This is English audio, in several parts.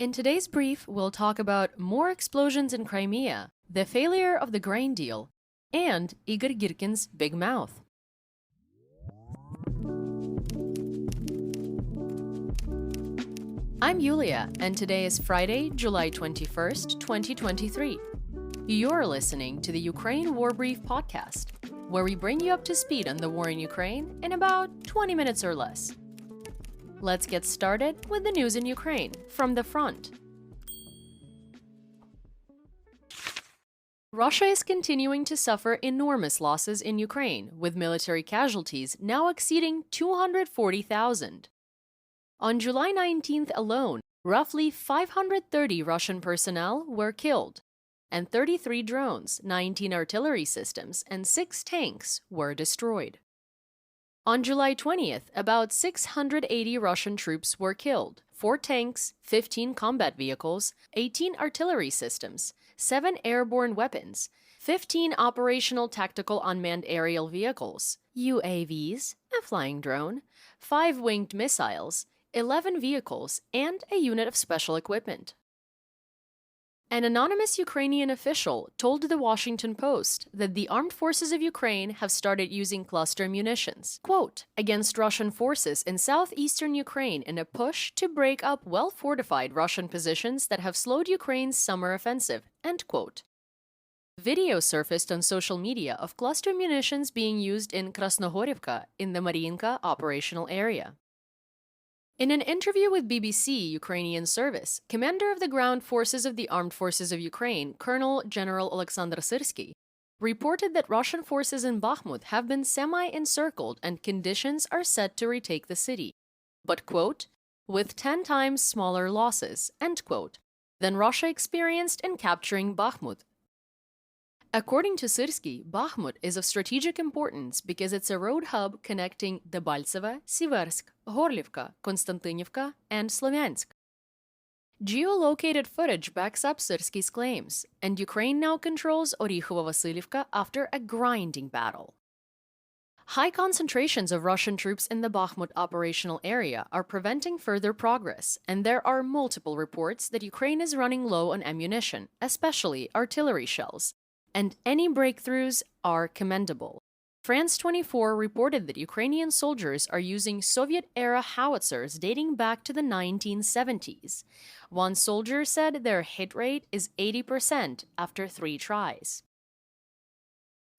In today's brief, we'll talk about more explosions in Crimea, the failure of the grain deal, and Igor Girkin's big mouth. I'm Yewleea, and today is Friday, July 21st, 2023. You're listening to the Ukraine War Brief podcast, where we bring you up to speed on the war in Ukraine in about 20 minutes or less. Let's get started with the news in Ukraine from the front. Russia is continuing to suffer enormous losses in Ukraine, with military casualties now exceeding 240,000. On July 19th alone, roughly 530 Russian personnel were killed, and 33 drones, 19 artillery systems, and 6 tanks were destroyed. On July 20th, about 680 Russian troops were killed, 4 tanks, 15 combat vehicles, 18 artillery systems, 7 airborne weapons, 15 operational tactical unmanned aerial vehicles, UAVs, a flying drone, 5 winged missiles, 11 vehicles, and a unit of special equipment. An anonymous Ukrainian official told the Washington Post that the armed forces of Ukraine have started using cluster munitions, quote, against Russian forces in southeastern Ukraine in a push to break up well-fortified Russian positions that have slowed Ukraine's summer offensive, end quote. Video surfaced on social media of cluster munitions being used in Krasnohorivka in the Mariinka operational area. In an interview with BBC Ukrainian service, Commander of the Ground Forces of the Armed Forces of Ukraine, Colonel General Alexander Syrsky, reported that Russian forces in Bakhmut have been semi-encircled and conditions are set to retake the city, but, quote, with 10 times smaller losses, end quote, than Russia experienced in capturing Bakhmut. According to Syrsky, Bakhmut is of strategic importance because it's a road hub connecting Debaltseve, Siversk, Gorlivka, Konstantinivka, and Slovyansk. Geolocated footage backs up Syrsky's claims, and Ukraine now controls Orikhovo-Vasylivka after a grinding battle. High concentrations of Russian troops in the Bakhmut operational area are preventing further progress, and there are multiple reports that Ukraine is running low on ammunition, especially artillery shells, and any breakthroughs are commendable. France 24 reported that Ukrainian soldiers are using Soviet-era howitzers dating back to the 1970s. One soldier said their hit rate is 80% after 3 tries.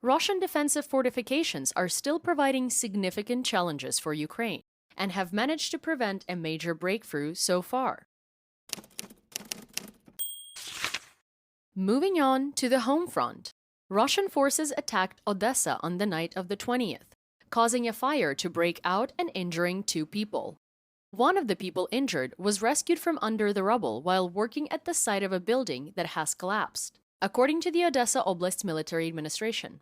Russian defensive fortifications are still providing significant challenges for Ukraine and have managed to prevent a major breakthrough so far. Moving on to the home front, Russian forces attacked Odessa on the night of the 20th, causing a fire to break out and injuring 2 people. One of the people injured was rescued from under the rubble while working at the site of a building that has collapsed, according to the Odessa Oblast Military Administration.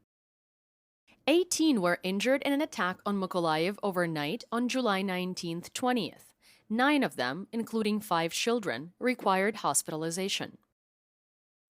18 were injured in an attack on Mykolaiv overnight on July 19th, 20th. 9 of them, including 5 children, required hospitalization.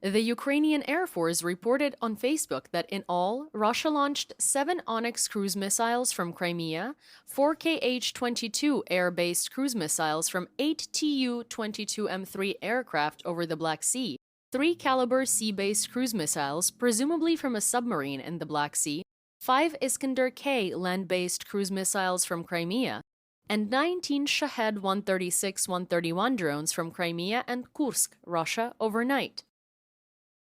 The Ukrainian Air Force reported on Facebook that in all, Russia launched 7 Onyx cruise missiles from Crimea, 4 Kh-22 air-based cruise missiles from 8 Tu-22M3 aircraft over the Black Sea, 3 Caliber sea-based cruise missiles, presumably from a submarine in the Black Sea, 5 Iskander-K land-based cruise missiles from Crimea, and 19 Shahed 136-131 drones from Crimea and Kursk, Russia, overnight.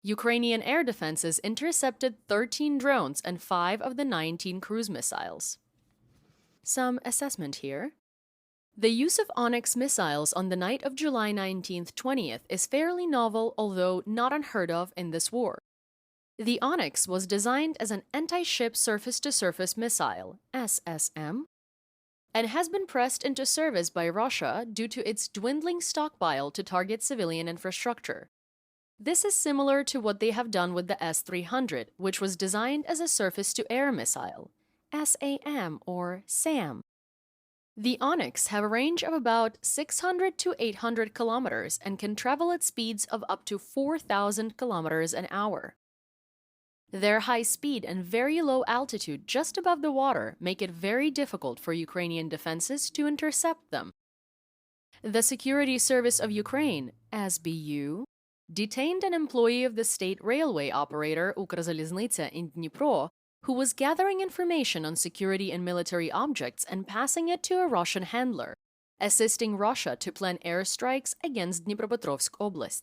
Ukrainian air defenses intercepted 13 drones and 5 of the 19 cruise missiles. Some assessment here. The use of Onyx missiles on the night of July 19th, 20th is fairly novel, although not unheard of in this war. The Onyx was designed as an anti-ship surface-to-surface missile, SSM, and has been pressed into service by Russia due to its dwindling stockpile to target civilian infrastructure. This is similar to what they have done with the S-300, which was designed as a surface-to-air missile, SAM or SAM. The Onyx have a range of about 600 to 800 kilometers and can travel at speeds of up to 4,000 kilometers an hour. Their high speed and very low altitude just above the water make it very difficult for Ukrainian defenses to intercept them. The Security Service of Ukraine, SBU, detained an employee of the state railway operator Ukrzaliznytsia in Dnipro who was gathering information on security and military objects and passing it to a Russian handler, assisting Russia to plan airstrikes against Dnipropetrovsk Oblast.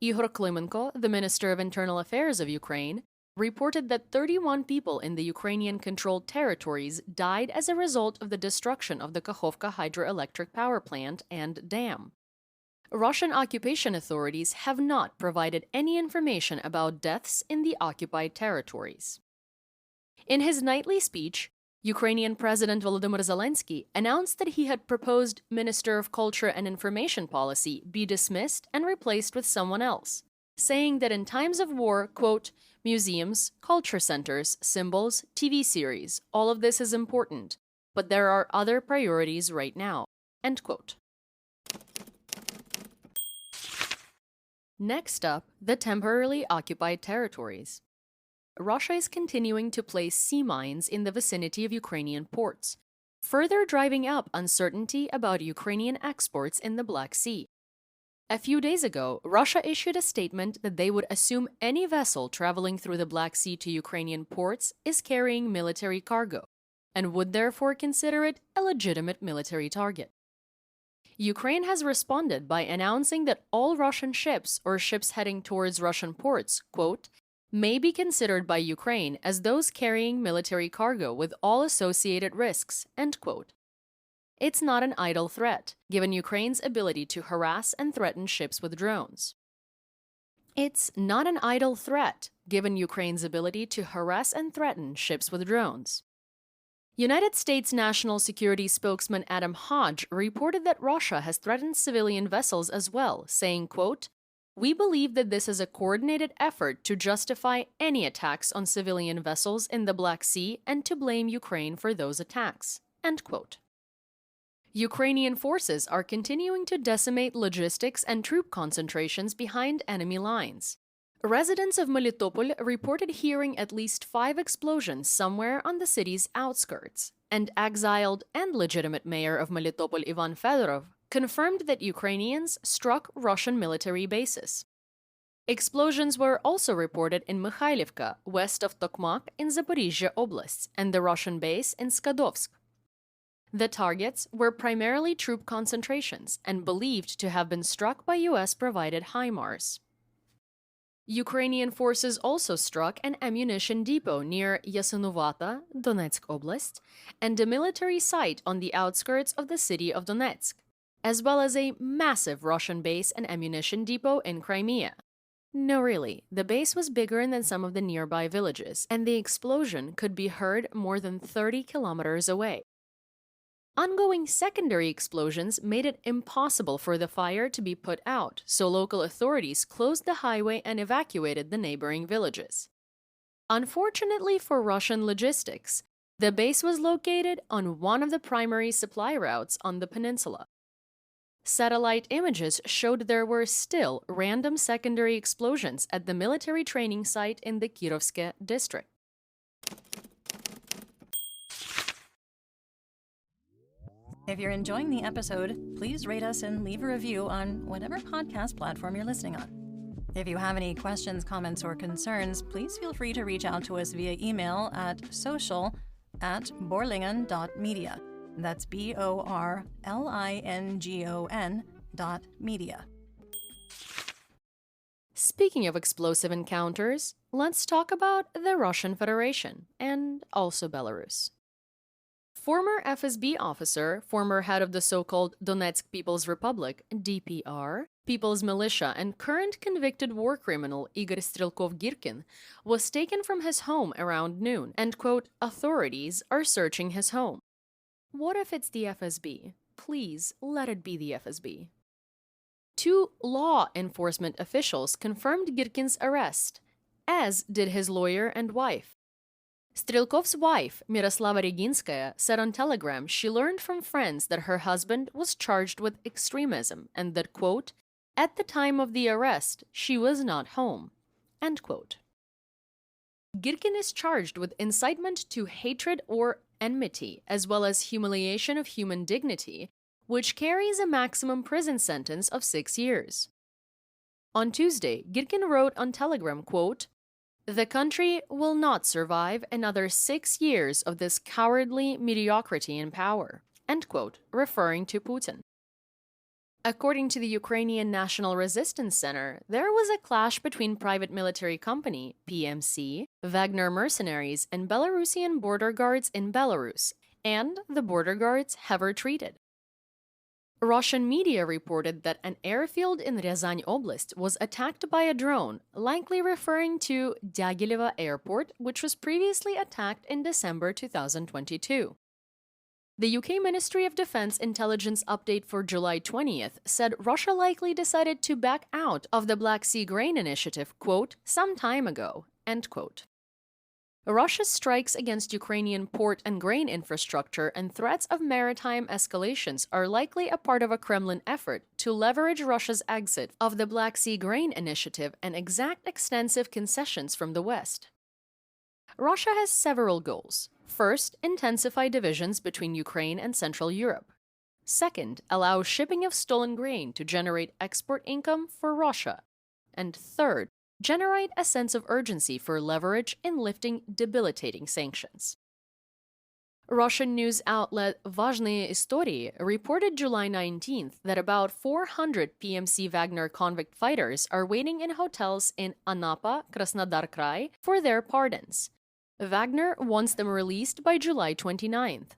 Igor Klimenko, the Minister of Internal Affairs of Ukraine, reported that 31 people in the Ukrainian-controlled territories died as a result of the destruction of the Kakhovka hydroelectric power plant and dam. Russian occupation authorities have not provided any information about deaths in the occupied territories. In his nightly speech, Ukrainian President Volodymyr Zelensky announced that he had proposed Minister of Culture and Information Policy be dismissed and replaced with someone else, saying that in times of war, quote, museums, culture centers, symbols, TV series, all of this is important, but there are other priorities right now, end quote. Next up, the temporarily occupied territories. Russia is continuing to place sea mines in the vicinity of Ukrainian ports, further driving up uncertainty about Ukrainian exports in the Black Sea. A few days ago, Russia issued a statement that they would assume any vessel traveling through the Black Sea to Ukrainian ports is carrying military cargo, and would therefore consider it a legitimate military target. Ukraine has responded by announcing that all Russian ships or ships heading towards Russian ports, quote, may be considered by Ukraine as those carrying military cargo with all associated risks, end quote. It's not an idle threat, given Ukraine's ability to harass and threaten ships with drones. It's not an idle threat, given Ukraine's ability to harass and threaten ships with drones. United States National Security spokesman Adam Hodge reported that Russia has threatened civilian vessels as well, saying, quote, we believe that this is a coordinated effort to justify any attacks on civilian vessels in the Black Sea and to blame Ukraine for those attacks, end quote. Ukrainian forces are continuing to decimate logistics and troop concentrations behind enemy lines. Residents of Melitopol reported hearing at least 5 explosions somewhere on the city's outskirts, and exiled and legitimate mayor of Melitopol Ivan Fedorov confirmed that Ukrainians struck Russian military bases. Explosions were also reported in Mikhailivka, west of Tokmak in Zaporizhzhia Oblast, and the Russian base in Skadovsk. The targets were primarily troop concentrations and believed to have been struck by US-provided HIMARS. Ukrainian forces also struck an ammunition depot near Yasinuvata, Donetsk Oblast, and a military site on the outskirts of the city of Donetsk, as well as a massive Russian base and ammunition depot in Crimea. No, really, the base was bigger than some of the nearby villages, and the explosion could be heard more than 30 kilometers away. Ongoing secondary explosions made it impossible for the fire to be put out, so local authorities closed the highway and evacuated the neighboring villages. Unfortunately for Russian logistics, the base was located on one of the primary supply routes on the peninsula. Satellite images showed there were still random secondary explosions at the military training site in the Kirovske district. If you're enjoying the episode, please rate us and leave a review on whatever podcast platform you're listening on. If you have any questions, comments, or concerns, please feel free to reach out to us via email at social@borlingon.media. That's BORLINGON.media. Speaking of explosive encounters, let's talk about the Russian Federation and also Belarus. Former FSB officer, former head of the so-called Donetsk People's Republic, DPR, People's Militia, and current convicted war criminal Igor Girkin was taken from his home around noon, and, quote, authorities are searching his home. What if it's the FSB? Please, let it be the FSB. 2 law enforcement officials confirmed Girkin's arrest, as did his lawyer and wife. Strelkov's wife, Miroslava Reginskaya, said on Telegram she learned from friends that her husband was charged with extremism and that, quote, at the time of the arrest, she was not home, end quote. Girkin is charged with incitement to hatred or enmity, as well as humiliation of human dignity, which carries a maximum prison sentence of 6 years. On Tuesday, Girkin wrote on Telegram, quote, "The country will not survive another 6 years of this cowardly mediocrity in power," end quote, referring to Putin. According to the Ukrainian National Resistance Center, there was a clash between private military company, PMC, Wagner mercenaries, and Belarusian border guards in Belarus, and the border guards have retreated. Russian media reported that an airfield in Ryazan Oblast was attacked by a drone, likely referring to Dyagilevo Airport, which was previously attacked in December 2022. The UK Ministry of Defense intelligence update for July 20th said Russia likely decided to back out of the Black Sea Grain Initiative, quote, some time ago, end quote. Russia's strikes against Ukrainian port and grain infrastructure and threats of maritime escalations are likely a part of a Kremlin effort to leverage Russia's exit of the Black Sea Grain Initiative and exact extensive concessions from the West. Russia has several goals. First, intensify divisions between Ukraine and Central Europe. Second, allow shipping of stolen grain to generate export income for Russia. And third, generate a sense of urgency for leverage in lifting debilitating sanctions. Russian news outlet Vazhnie Istorii reported July 19th that about 400 PMC Wagner convict fighters are waiting in hotels in Anapa, Krasnodar Krai for their pardons. Wagner wants them released by July 29th.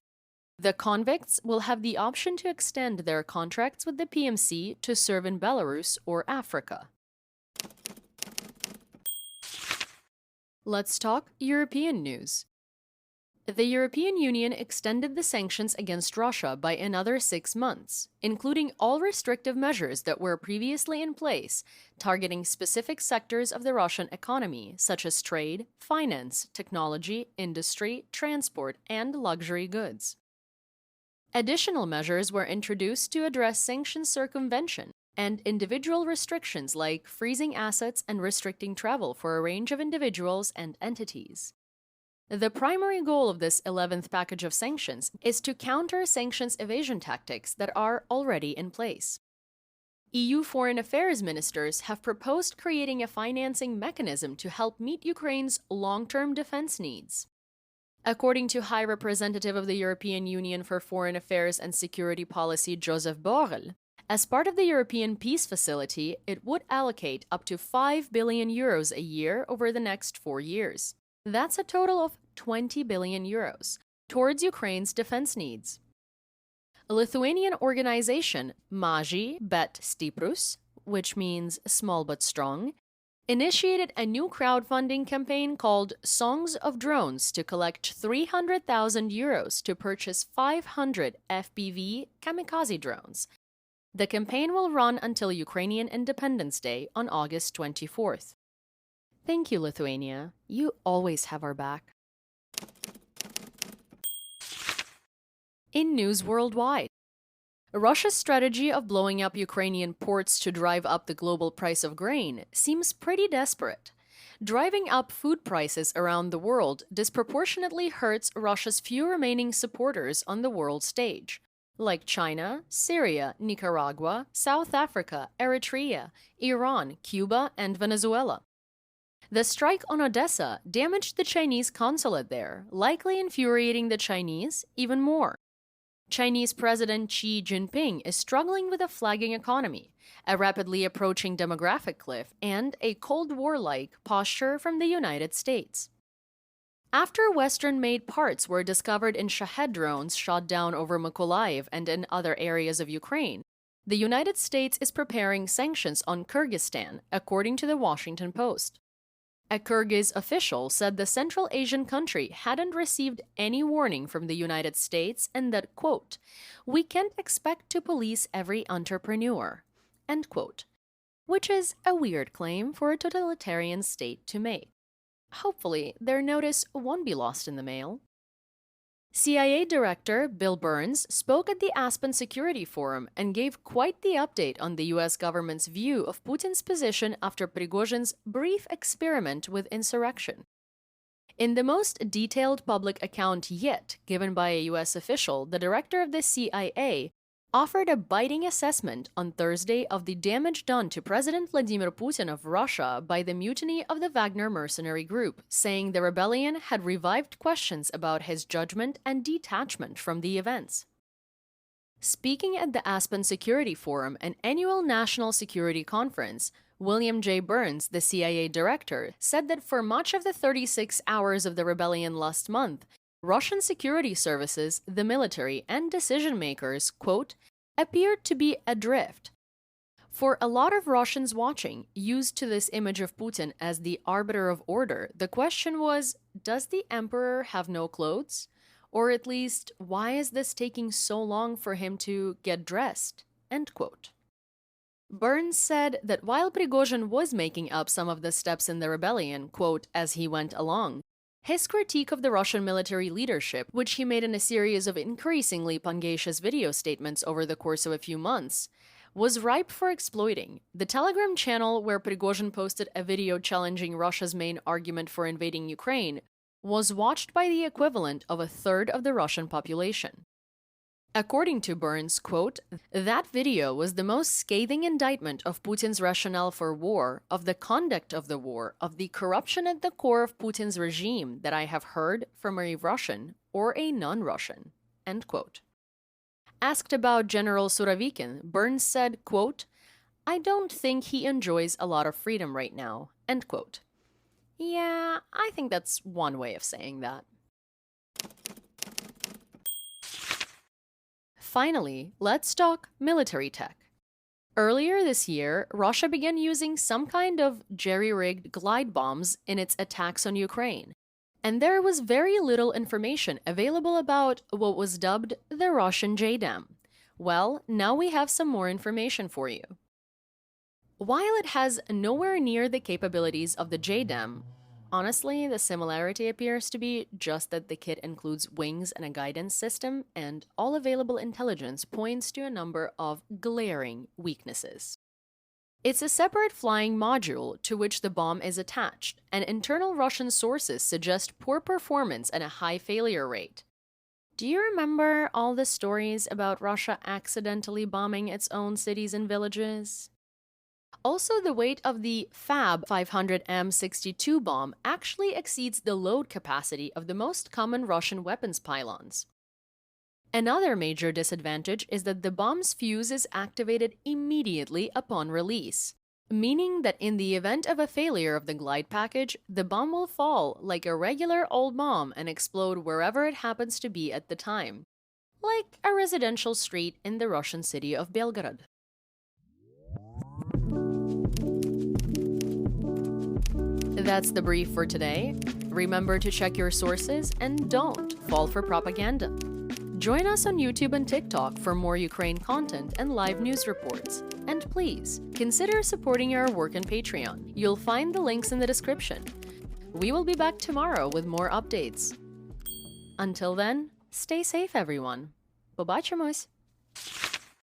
The convicts will have the option to extend their contracts with the PMC to serve in Belarus or Africa. Let's talk European news. The European Union extended the sanctions against Russia by another 6 months, including all restrictive measures that were previously in place, targeting specific sectors of the Russian economy, such as trade, finance, technology, industry, transport, and luxury goods. Additional measures were introduced to address sanctions circumvention and individual restrictions like freezing assets and restricting travel for a range of individuals and entities. The primary goal of this 11th package of sanctions is to counter sanctions evasion tactics that are already in place. EU foreign affairs ministers have proposed creating a financing mechanism to help meet Ukraine's long-term defense needs. According to High Representative of the European Union for Foreign Affairs and Security Policy Joseph Borrell, as part of the European Peace Facility, it would allocate up to 5 billion euros a year over the next 4 years. That's a total of 20 billion euros towards Ukraine's defense needs. A Lithuanian organization, Maži bet Stiprus, which means small but strong, initiated a new crowdfunding campaign called Songs of Drones to collect 300,000 euros to purchase 500 FPV kamikaze drones. The campaign will run until Ukrainian Independence Day on August 24th. Thank you, Lithuania. You always have our back. In news worldwide, Russia's strategy of blowing up Ukrainian ports to drive up the global price of grain seems pretty desperate. Driving up food prices around the world disproportionately hurts Russia's few remaining supporters on the world stage, like China, Syria, Nicaragua, South Africa, Eritrea, Iran, Cuba, and Venezuela. The strike on Odessa damaged the Chinese consulate there, likely infuriating the Chinese even more. Chinese President Xi Jinping is struggling with a flagging economy, a rapidly approaching demographic cliff, and a Cold War-like posture from the United States. After Western-made parts were discovered in Shahed drones shot down over Mykolaiv and in other areas of Ukraine, the United States is preparing sanctions on Kyrgyzstan, according to the Washington Post. A Kyrgyz official said the Central Asian country hadn't received any warning from the United States and that, quote, "We can't expect to police every entrepreneur," end quote, which is a weird claim for a totalitarian state to make. Hopefully, their notice won't be lost in the mail. CIA Director Bill Burns spoke at the Aspen Security Forum and gave quite the update on the U.S. government's view of Putin's position after Prigozhin's brief experiment with insurrection. In the most detailed public account yet given by a U.S. official, the director of the CIA offered a biting assessment on Thursday of the damage done to President Vladimir Putin of Russia by the mutiny of the Wagner mercenary group, saying the rebellion had revived questions about his judgment and detachment from the events. Speaking at the Aspen Security Forum, an annual national security conference, William J. Burns, the CIA director, said that for much of the 36 hours of the rebellion last month, Russian security services, the military, and decision-makers, quote, appeared to be adrift. For a lot of Russians watching, used to this image of Putin as the arbiter of order, the question was, does the emperor have no clothes? Or at least, why is this taking so long for him to get dressed? End quote. Burns said that while Prigozhin was making up some of the steps in the rebellion, quote, as he went along, his critique of the Russian military leadership, which he made in a series of increasingly pungacious video statements over the course of a few months, was ripe for exploiting. The Telegram channel where Prigozhin posted a video challenging Russia's main argument for invading Ukraine was watched by the equivalent of a third of the Russian population. According to Burns, quote, that video was the most scathing indictment of Putin's rationale for war, of the conduct of the war, of the corruption at the core of Putin's regime that I have heard from a Russian or a non-Russian, end quote. Asked about General Surovikin, Burns said, quote, I don't think he enjoys a lot of freedom right now, end quote. Yeah, I think that's one way of saying that. Finally, let's talk military tech. Earlier this year, Russia began using some kind of jerry-rigged glide bombs in its attacks on Ukraine, and there was very little information available about what was dubbed the Russian JDAM. Well, now we have some more information for you. While it has nowhere near the capabilities of the JDAM, honestly, the similarity appears to be just that the kit includes wings and a guidance system, and all available intelligence points to a number of glaring weaknesses. It's a separate flying module to which the bomb is attached, and internal Russian sources suggest poor performance and a high failure rate. Do you remember all the stories about Russia accidentally bombing its own cities and villages? Also, the weight of the Fab 500M62 bomb actually exceeds the load capacity of the most common Russian weapons pylons. Another major disadvantage is that the bomb's fuse is activated immediately upon release, meaning that in the event of a failure of the glide package, the bomb will fall like a regular old bomb and explode wherever it happens to be at the time, like a residential street in the Russian city of Belgorod. That's the brief for today. Remember to check your sources and don't fall for propaganda. Join us on YouTube and TikTok for more Ukraine content and live news reports. And please, consider supporting our work on Patreon. You'll find the links in the description. We will be back tomorrow with more updates. Until then, stay safe, everyone. Побачимось!